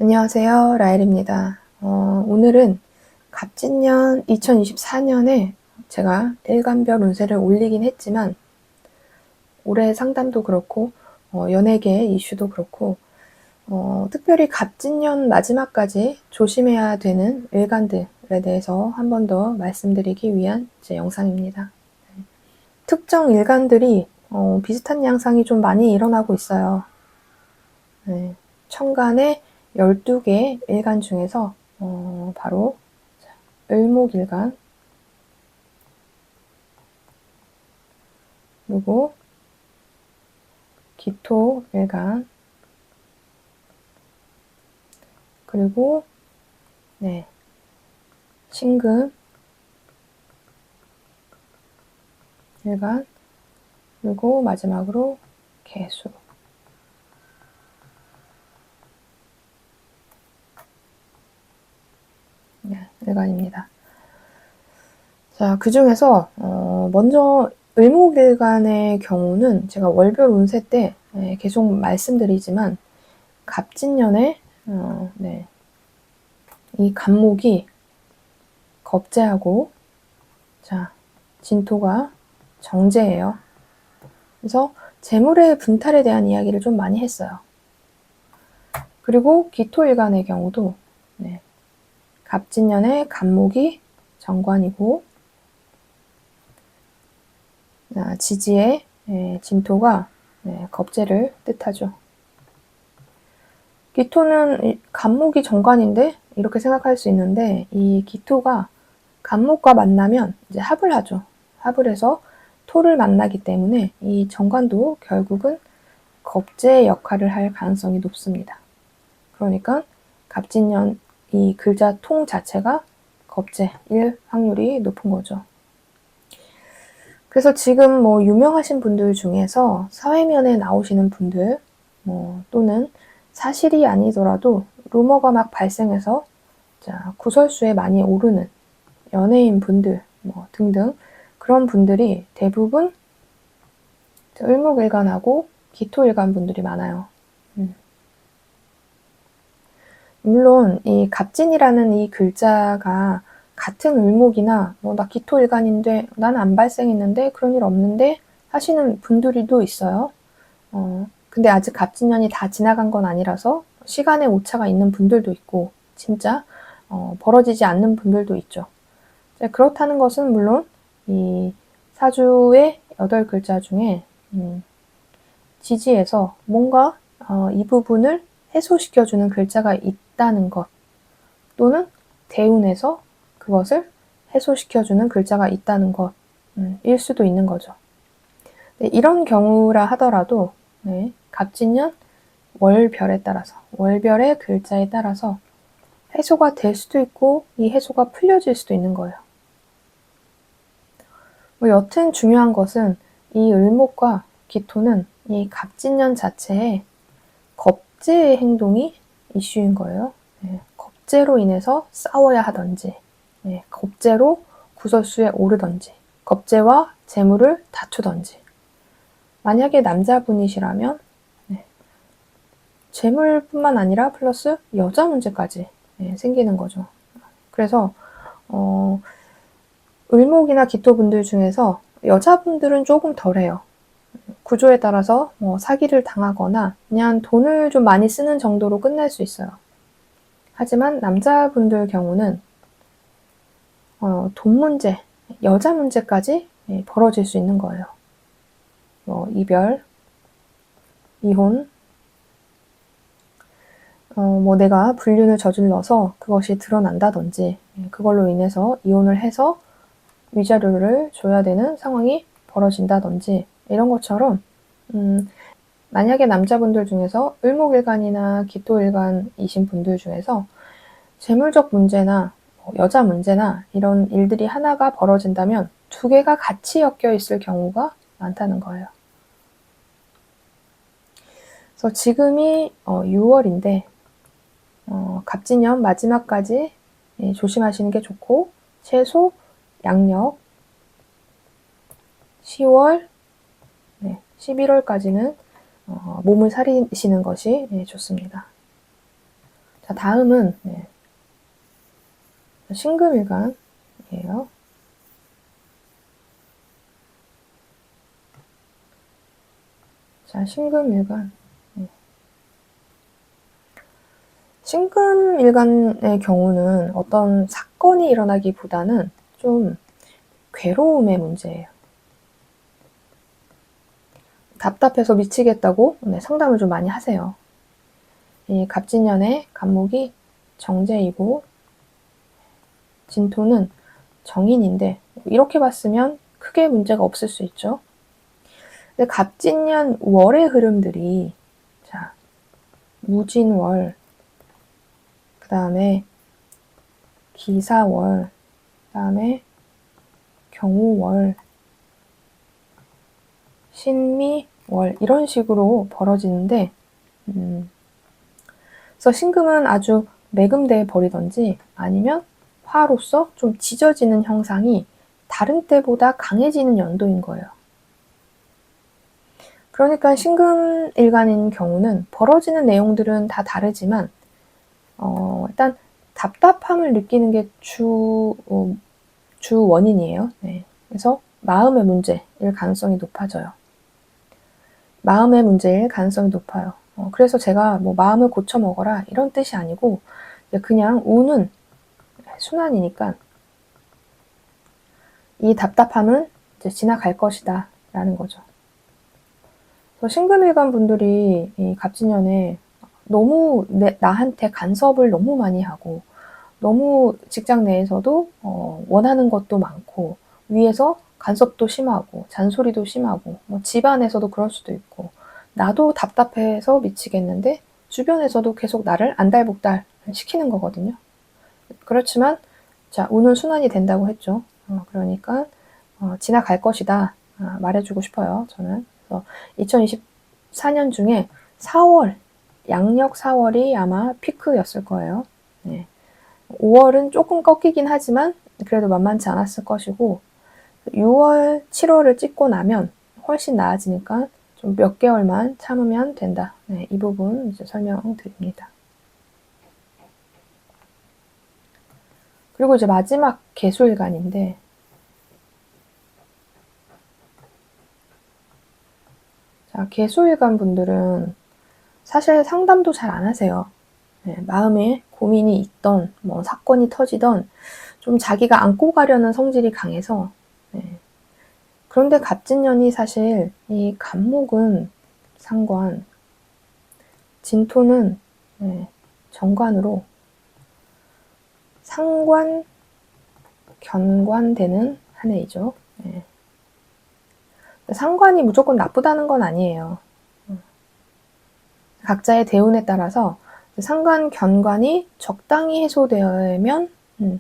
안녕하세요. 라엘입니다. 오늘은 갑진년 2024년에 제가 일간별 운세를 올리긴 했지만 올해 상담도 그렇고 연예계 이슈도 그렇고 특별히 갑진년 마지막까지 조심해야 되는 일간들에 대해서 한 번 더 말씀드리기 위한 제 영상입니다. 특정 일간들이 비슷한 양상이 좀 많이 일어나고 있어요. 네. 천간의 12개 일간 중에서 바로 을목일간, 그리고 기토일간, 그리고 신금일간, 그리고 마지막으로 개수. 일간입니다. 자, 그 중에서 먼저 을목일간의 경우는 제가 월별 운세 때 계속 말씀드리지만 갑진년에 이 간목이 겁재하고 진토가 정제예요. 그래서 재물의 분탈에 대한 이야기를 좀 많이 했어요. 그리고 기토일간의 경우도 갑진년에 간목이 정관이고 지지의 진토가 겁재를 뜻하죠. 기토는 간목이 정관인데 이렇게 생각할 수 있는데 이 기토가 간목과 만나면 이제 합을 하죠. 합을 해서 토를 만나기 때문에 이 정관도 결국은 겁재의 역할을 할 가능성이 높습니다. 그러니까 갑진년 이 글자 통 자체가 겁재일 확률이 높은 거죠. 그래서 지금 유명하신 분들 중에서 사회면에 나오시는 분들 또는 사실이 아니더라도 루머가 막 발생해서 구설수에 많이 오르는 연예인 분들 등등 그런 분들이 대부분 을목일간하고 기토일간 분들이 많아요. 물론 이 갑진이라는 이 글자가 같은 을목이나 나 기토일간인데 난 안 발생했는데 그런 일 없는데 하시는 분들도 있어요. 근데 아직 갑진년이 다 지나간 건 아니라서 시간의 오차가 있는 분들도 있고 진짜 벌어지지 않는 분들도 있죠. 그렇다는 것은 물론 이 사주의 8글자 중에 지지에서 뭔가 이 부분을 해소시켜주는 글자가 있다는 것 또는 대운에서 그것을 해소시켜주는 글자가 있다는 것일 수도 있는 거죠. 이런 경우라 하더라도 갑진년 월별에 따라서 월별의 글자에 따라서 해소가 될 수도 있고 이 해소가 풀려질 수도 있는 거예요. 여튼 중요한 것은 이 을목과 기토는 이 갑진년 자체에 겁재의 행동이 이슈인 거예요. 겁재로 인해서 싸워야 하든지 겁재로 구설수에 오르든지 겁재와 재물을 다투든지 만약에 남자분이시라면 재물뿐만 아니라 플러스 여자 문제까지 생기는 거죠. 그래서 을목이나 기토분들 중에서 여자분들은 조금 덜해요. 구조에 따라서 사기를 당하거나 그냥 돈을 좀 많이 쓰는 정도로 끝날 수 있어요. 하지만 남자분들 경우는 돈 문제, 여자 문제까지 벌어질 수 있는 거예요. 이별, 이혼, 내가 불륜을 저질러서 그것이 드러난다든지 그걸로 인해서 이혼을 해서 위자료를 줘야 되는 상황이 벌어진다든지 이런 것처럼 만약에 남자분들 중에서 을목일간이나 기토일간이신 분들 중에서 재물적 문제나 여자 문제나 이런 일들이 하나가 벌어진다면 두 개가 같이 엮여 있을 경우가 많다는 거예요. 그래서 지금이 6월인데 갑진년 마지막까지 조심하시는 게 좋고 최소 양력 10월, 11월까지는 몸을 사리시는 것이 좋습니다. 자, 다음은 신금일간이에요. 자, 신금일간. 신금일간의 경우는 어떤 사건이 일어나기보다는 좀 괴로움의 문제예요. 답답해서 미치겠다고 상담을 좀 많이 하세요. 이 갑진년의 갑목이 정제이고 진토는 정인인데 이렇게 봤으면 크게 문제가 없을 수 있죠. 근데 갑진년 월의 흐름들이 자, 무진월, 그 다음에 기사월, 그 다음에 경우월, 신미월 이런 식으로 벌어지는데 그래서 신금은 아주 매금돼 버리던지 아니면 화로서 좀 짖어지는 형상이 다른 때보다 강해지는 연도인 거예요. 그러니까 신금일간인 경우는 벌어지는 내용들은 다 다르지만 일단 답답함을 느끼는 게 주 원인이에요. 네. 그래서 마음의 문제일 가능성이 높아져요. 마음의 문제일 가능성이 높아요. 그래서 제가 뭐 마음을 고쳐 먹어라 이런 뜻이 아니고 그냥 운은 순환이니까 이 답답함은 이제 지나갈 것이다 라는 거죠. 그래서 신금일간 분들이 이 갑진년에 너무 나한테 간섭을 너무 많이 하고 너무 직장 내에서도 원하는 것도 많고 위에서 간섭도 심하고 잔소리도 심하고 뭐 집안에서도 그럴 수도 있고 나도 답답해서 미치겠는데 주변에서도 계속 나를 안달복달 시키는 거거든요. 그렇지만 자, 운은 순환이 된다고 했죠. 그러니까 지나갈 것이다 말해주고 싶어요. 저는. 그래서 2024년 중에 4월, 양력 4월이 아마 피크였을 거예요. 네. 5월은 조금 꺾이긴 하지만 그래도 만만치 않았을 것이고 6월, 7월을 찍고 나면 훨씬 나아지니까 좀 몇 개월만 참으면 된다. 네, 이 부분 이제 설명드립니다. 그리고 이제 마지막 개수일간인데 자, 개수일간 분들은 사실 상담도 잘 안 하세요. 네, 마음에 고민이 있던 뭐 사건이 터지던 좀 자기가 안고 가려는 성질이 강해서 그런데 갑진년이 사실 이 갑목은 상관, 진토는 정관으로 상관, 견관되는 한 해이죠. 상관이 무조건 나쁘다는 건 아니에요. 각자의 대운에 따라서 상관, 견관이 적당히 해소되면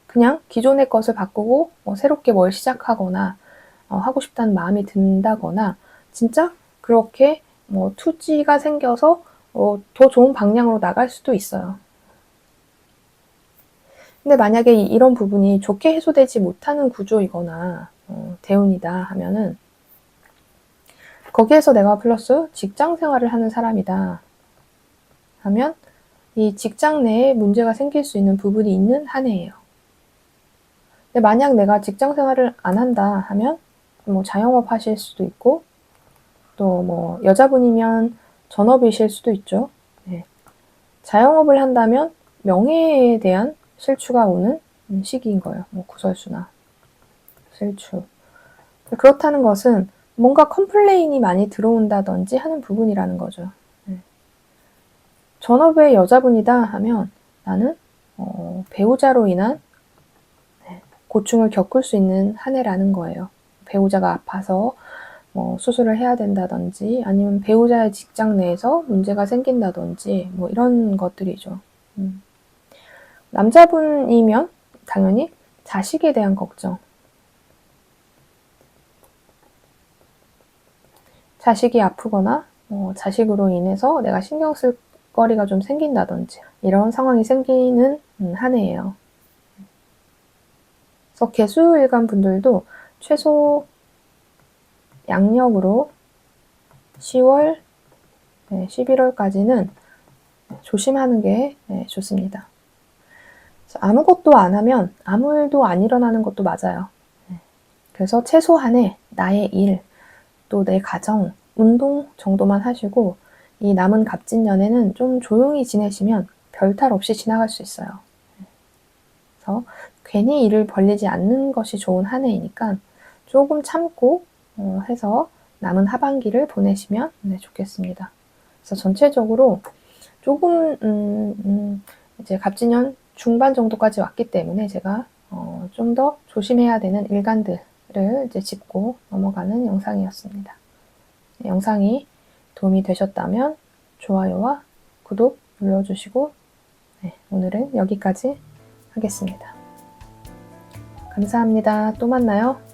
그냥 기존의 것을 바꾸고 새롭게 뭘 시작하거나 하고 싶다는 마음이 든다거나 진짜 그렇게 뭐 투지가 생겨서 더 좋은 방향으로 나갈 수도 있어요. 근데 만약에 이런 부분이 좋게 해소되지 못하는 구조이거나 대운이다 하면은 거기에서 내가 플러스 직장 생활을 하는 사람이다 하면 이 직장 내에 문제가 생길 수 있는 부분이 있는 한 해예요. 근데 만약 내가 직장 생활을 안 한다 하면 뭐 자영업 하실 수도 있고 또 뭐 여자분이면 전업이실 수도 있죠. 네. 자영업을 한다면 명예에 대한 실추가 오는 시기인 거예요. 뭐 구설수나 실추. 그렇다는 것은 뭔가 컴플레인이 많이 들어온다든지 하는 부분이라는 거죠. 네. 전업의 여자분이다 하면 나는 배우자로 인한 고충을 겪을 수 있는 한 해라는 거예요. 배우자가 아파서 뭐 수술을 해야 된다든지 아니면 배우자의 직장 내에서 문제가 생긴다든지 뭐 이런 것들이죠. 남자분이면 당연히 자식에 대한 걱정. 자식이 아프거나 자식으로 인해서 내가 신경 쓸 거리가 좀 생긴다든지 이런 상황이 생기는 한 해예요. 그래서 개수일간 분들도 최소 양력으로 10월, 11월까지는 조심하는 게 좋습니다. 아무것도 안 하면 아무 일도 안 일어나는 것도 맞아요. 그래서 최소한의 나의 일, 또 내 가정, 운동 정도만 하시고 이 남은 갑진년에는 좀 조용히 지내시면 별탈 없이 지나갈 수 있어요. 그래서 괜히 일을 벌리지 않는 것이 좋은 한 해이니까 조금 참고 해서 남은 하반기를 보내시면 좋겠습니다. 그래서 전체적으로 조금 이제 갑진년 중반 정도까지 왔기 때문에 제가 좀 더 조심해야 되는 일간들을 이제 짚고 넘어가는 영상이었습니다. 영상이 도움이 되셨다면 좋아요와 구독 눌러주시고 오늘은 여기까지 하겠습니다. 감사합니다. 또 만나요.